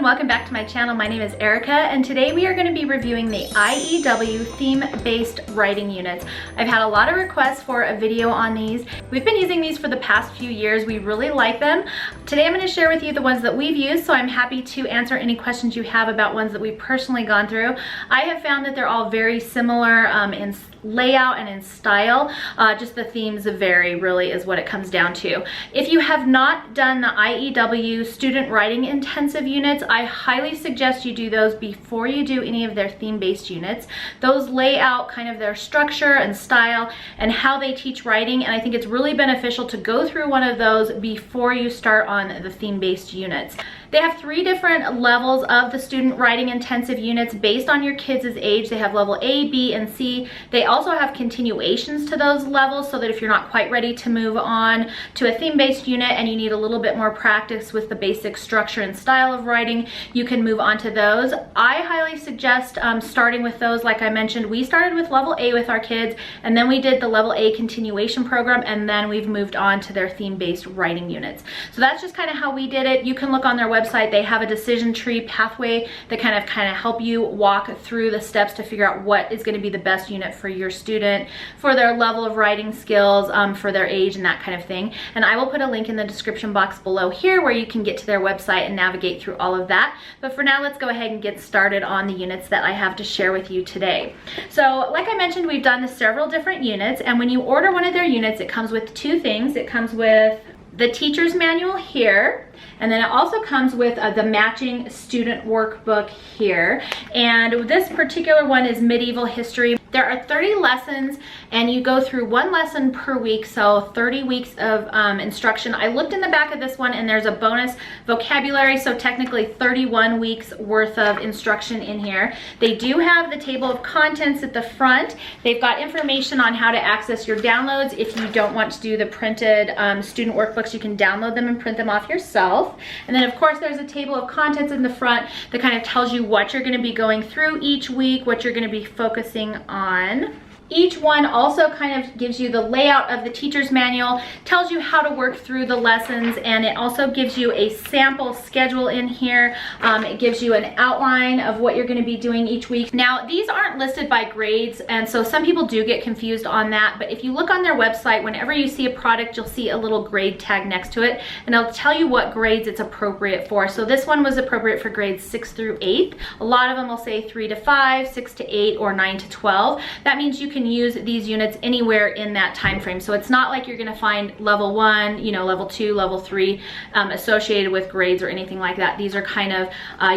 everyone, welcome back to my channel. My name is Erica and today we are going to be reviewing the IEW theme-based writing units. I've had a lot of requests for a video on these. We've been using these for the past few years. We really like them. Today I'm going to share with you the ones that we've used, so I'm happy to answer any questions you have about ones that we've personally gone through. I have found that they're all very similar in layout and in style. Just the themes vary, really, is what it comes down to. If you have not done the IEW student writing intensive units, I highly suggest you do those before you do any of their theme-based units. Those lay out kind of their structure and style and how they teach writing, and I think it's really beneficial to go through one of those before you start on the theme-based units. They have 3 different levels of the student writing intensive units based on your kids' age. They have level A, B, and C. They also have continuations to those levels so that if you're not quite ready to move on to a theme-based unit and you need a little bit more practice with the basic structure and style of writing, you can move on to those. I highly suggest starting with those. Like I mentioned, we started with level A with our kids, and then we did the level A continuation program, and then we've moved on to their theme-based writing units. So that's just kind of how we did it. You can look on their website. They have a decision tree pathway that kind of help you walk through the steps to figure out what is going to be the best unit for your student, for their level of writing skills, for their age and that kind of thing. And I will put a link in the description box below here where you can get to their website and navigate through all of that. But for now, let's go ahead and get started on the units that I have to share with you today. So like I mentioned, we've done several different units, and when you order one of their units, it comes with 2 things. It comes with the teacher's manual here, and then it also comes with the matching student workbook here. And this particular one is medieval history. There are 30 lessons and you go through 1 lesson per week, so 30 weeks of instruction. I looked in the back of this one and there's a bonus vocabulary, so technically 31 weeks worth of instruction in here. They do have the table of contents at the front. They've got information on how to access your downloads. If you don't want to do the printed student workbooks, you can download them and print them off yourself. And then of course there's a table of contents in the front that kind of tells you what you're going to be going through each week, what you're going to be focusing on. Each one also kind of gives you the layout of the teacher's manual, tells you how to work through the lessons, and it also gives you a sample schedule in here. It gives you an outline of what you're going to be doing each week. Now, these aren't listed by grades, and so some people do get confused on that, but if you look on their website, whenever you see a product, you'll see a little grade tag next to it, and it'll tell you what grades it's appropriate for. So this one was appropriate for grades 6 through 8. A lot of them will say 3 to 5, 6 to 8, or 9 to 12. That means you can use these units anywhere in that time frame. So it's not like you're going to find level 1, level 2, level 3 associated with grades or anything like that. These are kind of,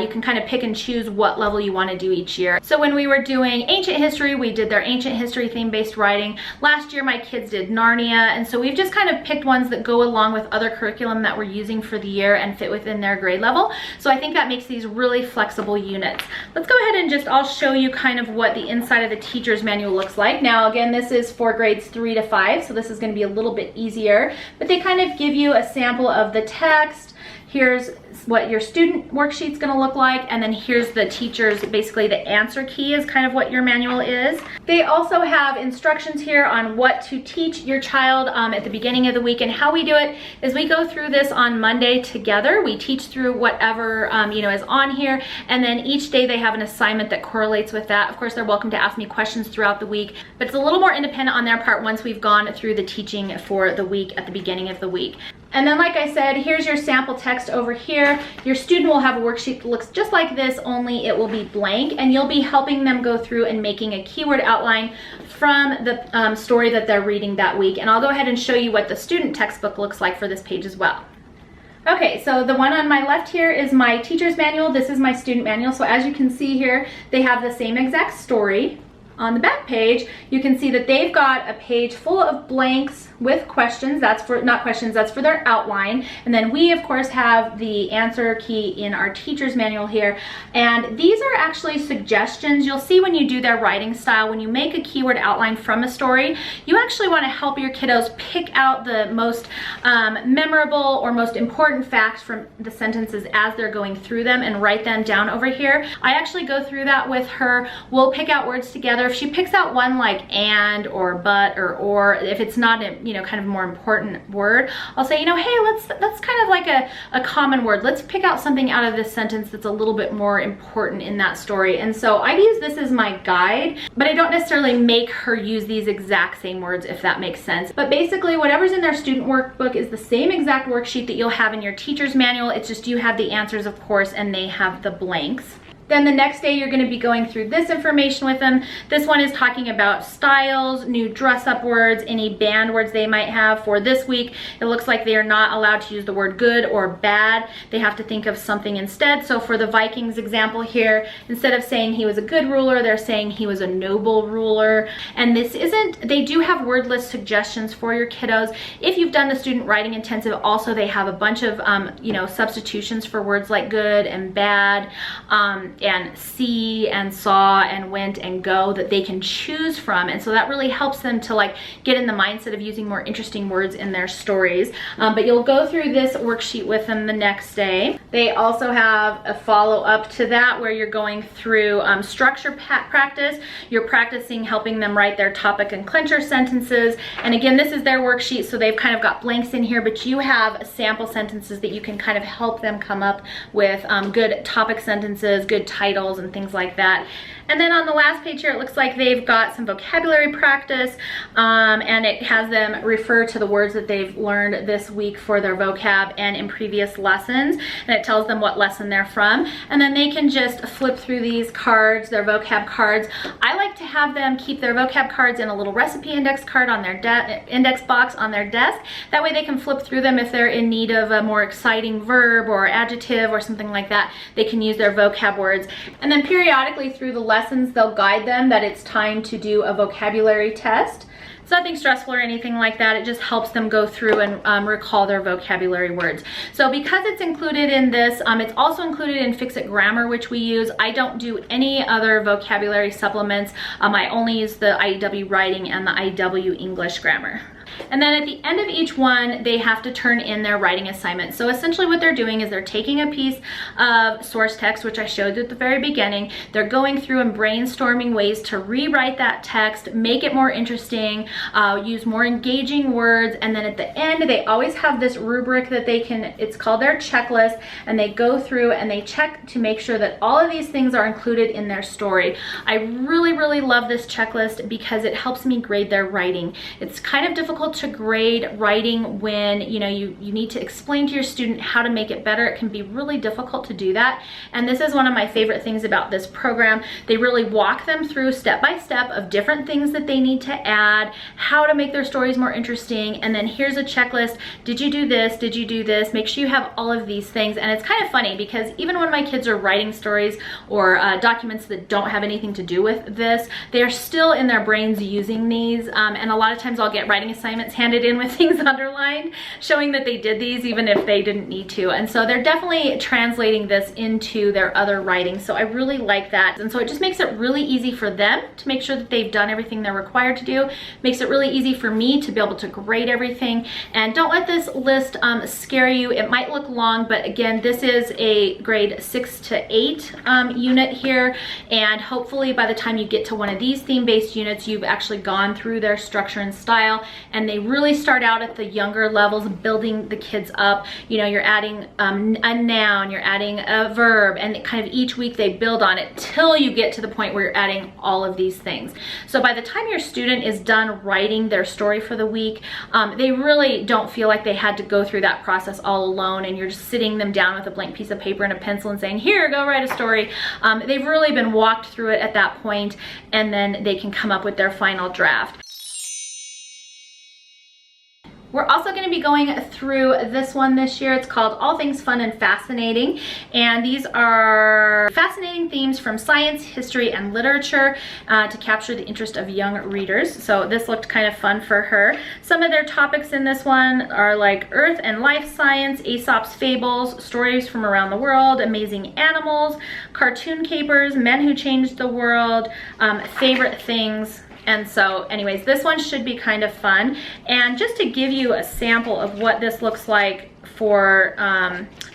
you can kind of pick and choose what level you want to do each year. So when we were doing ancient history, we did their ancient history theme-based writing. Last year my kids did Narnia, and so we've just kind of picked ones that go along with other curriculum that we're using for the year and fit within their grade level. So I think that makes these really flexible units. Let's go ahead and I'll show you kind of what the inside of the teacher's manual looks like. Now again, this is for grades 3 to 5, so this is going to be a little bit easier, but they kind of give you a sample of the text. Here's what your student worksheet's going to look like, and then here's the teacher's, basically the answer key is kind of what your manual is. They also have instructions here on what to teach your child at the beginning of the week, and how we do it is we go through this on Monday together. We teach through whatever is on here, and then each day they have an assignment that correlates with that. Of course, they're welcome to ask me questions throughout the week, but it's a little more independent on their part once we've gone through the teaching for the week at the beginning of the week. And then like I said, here's your sample text over here. Your student will have a worksheet that looks just like this, only it will be blank, and you'll be helping them go through and making a keyword outline from the story that they're reading that week. And I'll go ahead and show you what the student textbook looks like for this page as well. Okay, so the one on my left here is my teacher's manual. This is my student manual. So as you can see here, they have the same exact story. On the back page, you can see that they've got a page full of blanks with questions. That's for, not questions, that's for their outline. And then we, of course, have the answer key in our teacher's manual here. And these are actually suggestions. You'll see when you do their writing style, when you make a keyword outline from a story, you actually want to help your kiddos pick out the most memorable or most important facts from the sentences as they're going through them and write them down over here. I actually go through that with her. We'll pick out words together. If she picks out one like and or but or if it's not you know, kind of more important word, I'll say, you know, hey, that's kind of like a common word. Let's pick out something out of this sentence that's a little bit more important in that story. And so I use this as my guide, but I don't necessarily make her use these exact same words, if that makes sense. But basically, whatever's in their student workbook is the same exact worksheet that you'll have in your teacher's manual. It's just you have the answers, of course, and they have the blanks. Then the next day, you're going to be going through this information with them. This one is talking about styles, new dress-up words, any banned words they might have. For this week, it looks like they are not allowed to use the word good or bad. They have to think of something instead. So for the Vikings example here, instead of saying he was a good ruler, they're saying he was a noble ruler. And this isn't, they do have word list suggestions for your kiddos. If you've done the student writing intensive, also they have a bunch of, you know, substitutions for words like good and bad. And see and saw and went and go that they can choose from. And so that really helps them to like get in the mindset of using more interesting words in their stories. But you'll go through this worksheet with them the next day. They also have a follow-up to that where you're going through structure practice. You're practicing helping them write their topic and clincher sentences. And again, this is their worksheet, so they've kind of got blanks in here, but you have sample sentences that you can kind of help them come up with good topic sentences, good titles and things like that. And then on the last page here, it looks like they've got some vocabulary practice, and it has them refer to the words that they've learned this week for their vocab and in previous lessons, and it tells them what lesson they're from. And then they can just flip through these cards, their vocab cards. I like to have them keep their vocab cards in a little recipe index card on their index box on their desk. That way they can flip through them if they're in need of a more exciting verb or adjective or something like that. They can use their vocab words. And then periodically through the lessons, they'll guide them that it's time to do a vocabulary test. It's nothing stressful or anything like that. It just helps them go through and recall their vocabulary words. So because it's included in this, it's also included in Fix-It Grammar, which we use. I don't do any other vocabulary supplements. I only use the IEW Writing and the IEW English Grammar. And then at the end of each one, they have to turn in their writing assignment. So essentially what they're doing is they're taking a piece of source text, which I showed you at the very beginning. They're going through and brainstorming ways to rewrite that text, make it more interesting, use more engaging words. And then at the end, they always have this rubric that they can, it's called their checklist, and they go through and they check to make sure that all of these things are included in their story. I really, really love this checklist because it helps me grade their writing. It's kind of difficult to grade writing when you need to explain to your student how to make it better. It can be really difficult to do that, and this is one of my favorite things about this program. They really walk them through step by step of different things that they need to add, how to make their stories more interesting, and then here's a checklist. Did you do this? Did you do this? Make sure you have all of these things. And it's kind of funny because even when my kids are writing stories or documents that don't have anything to do with this, they're still in their brains using these, and a lot of times I'll get writing assignments handed in with things underlined, showing that they did these even if they didn't need to. And so they're definitely translating this into their other writing. So I really like that. And so it just makes it really easy for them to make sure that they've done everything they're required to do. Makes it really easy for me to be able to grade everything. And don't let this list scare you. It might look long, but again, this is a grade 6 to 8 unit here. And hopefully by the time you get to one of these theme-based units, you've actually gone through their structure and style, and they really start out at the younger levels, building the kids up. You know, you're adding a noun, you're adding a verb, and kind of each week they build on it till you get to the point where you're adding all of these things. So by the time your student is done writing their story for the week, they really don't feel like they had to go through that process all alone, and you're just sitting them down with a blank piece of paper and a pencil and saying, here, go write a story. They've really been walked through it at that point, and then they can come up with their final draft. We're also going to be going through this one this year. It's called All Things Fun and Fascinating. And these are fascinating themes from science, history, and literature to capture the interest of young readers. So this looked kind of fun for her. Some of their topics in this one are like Earth and Life Science, Aesop's Fables, Stories from Around the World, Amazing Animals, Cartoon Capers, Men Who Changed the World, Favorite Things. And so anyways, this one should be kind of fun. And just to give you a sample of what this looks like for,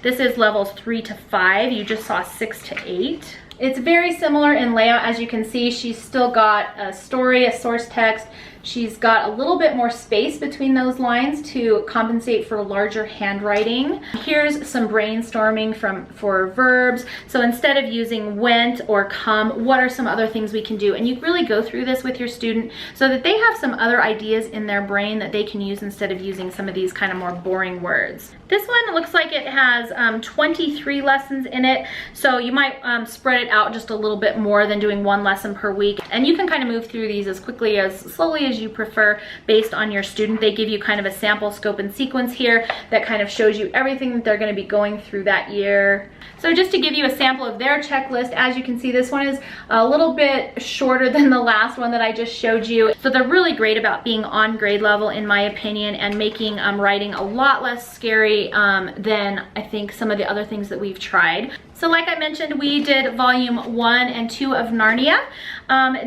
this is levels 3 to 5. You just saw 6 to 8. It's very similar in layout. As you can see, she's still got a story, a source text. She's got a little bit more space between those lines to compensate for larger handwriting. Here's some brainstorming for verbs. So instead of using went or come, what are some other things we can do? And you really go through this with your student so that they have some other ideas in their brain that they can use instead of using some of these kind of more boring words. This one looks like it has 23 lessons in it, so you might spread it out just a little bit more than doing one lesson per week. And you can kind of move through these as quickly, as slowly as you prefer based on your student. They give you kind of a sample scope and sequence here that kind of shows you everything that they're going to be going through that year. So just to give you a sample of their checklist, as you can see, this one is a little bit shorter than the last one that I just showed you. So they're really great about being on grade level, in my opinion, and making writing a lot less scary than I think some of the other things that we've tried. So like I mentioned, we did volume 1 and 2 of Narnia.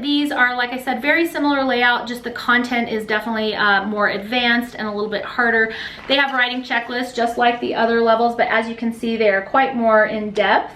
These are, like I said, very similar layout, just the content is definitely more advanced and a little bit harder. They have writing checklists just like the other levels, but as you can see, they are quite more in depth.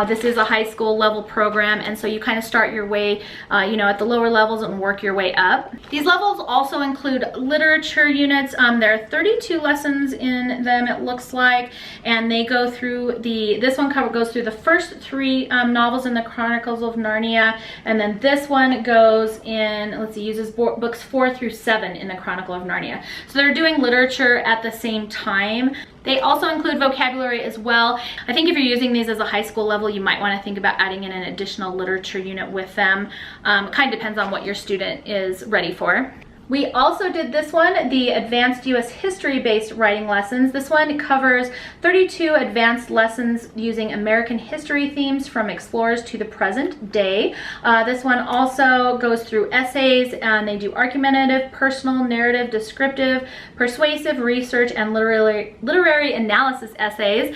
This is a high school level program, and so you kind of start your way, you know, at the lower levels and work your way up. These levels also include literature units. There are 32 lessons in them, it looks like, and they go through this one goes through the first 3 novels in the Chronicles of Narnia, and then this one goes in, let's see, uses books 4 through 7 in the Chronicle of Narnia. So they're doing literature at the same time. They also include vocabulary as well. I think if you're using these as a high school level, you might want to think about adding in an additional literature unit with them. Kind of depends on what your student is ready for. We also did this one, the Advanced U.S. History-based writing lessons. This one covers 32 advanced lessons using American history themes from explorers to the present day. This one also goes through essays, and they do argumentative, personal, narrative, descriptive, persuasive, research, and literary analysis essays.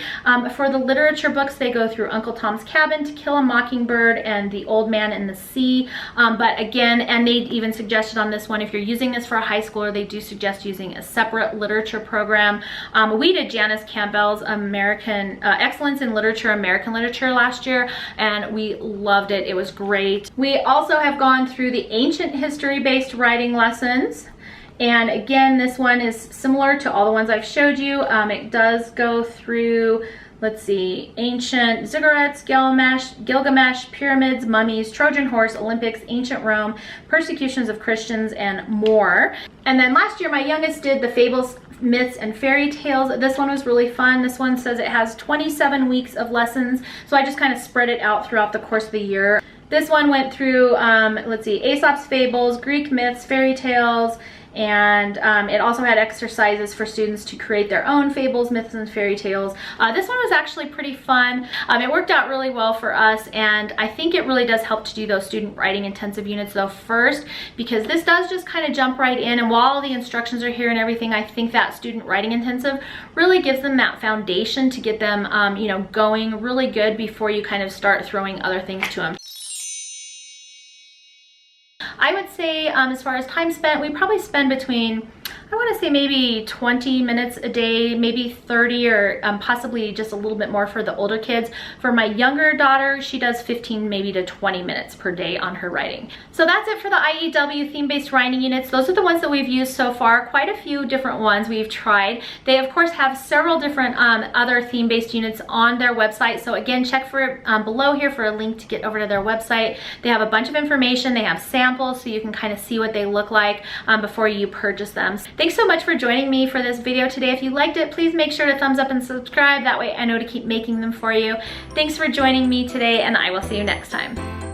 For the literature books, they go through Uncle Tom's Cabin, To Kill a Mockingbird, and The Old Man and the Sea. But again, and they even suggested on this one, if you're using this for a high schooler, they do suggest using a separate literature program. We did Janice Campbell's American Excellence in Literature, American Literature last year, and we loved it. It was great. We also have gone through the ancient history-based writing lessons. And again, this one is similar to all the ones I've showed you. It does go through, let's see, ancient ziggurats, Gilgamesh, pyramids, mummies, Trojan horse, Olympics, ancient Rome, persecutions of Christians, and more. And then last year, my youngest did the Fables, myths, and fairy tales. This one was really fun. This one says it has 27 weeks of lessons, so I just kind of spread it out throughout the course of the year. This one went through, let's see, Aesop's Fables, Greek myths, fairy tales, and it also had exercises for students to create their own fables, myths, and fairy tales. This one was actually pretty fun. It worked out really well for us, and I think it really does help to do those student writing intensive units though first, because this does just kind of jump right in, and while all the instructions are here and everything, I think that student writing intensive really gives them that foundation to get them you know, going really good before you kind of start throwing other things to them. I would say as far as time spent, we probably spend between, I want to say maybe 20 minutes a day, maybe 30, or possibly just a little bit more for the older kids. For my younger daughter, she does 15 maybe to 20 minutes per day on her writing. So that's it for the IEW theme-based writing units. Those are the ones that we've used so far. Quite a few different ones we've tried. They of course have several different other theme-based units on their website. So again, check for below here for a link to get over to their website. They have a bunch of information. They have samples so you can kind of see what they look like before you purchase them. Thanks so much for joining me for this video today. If you liked it, please make sure to thumbs up and subscribe. That way I know to keep making them for you. Thanks for joining me today, and I will see you next time.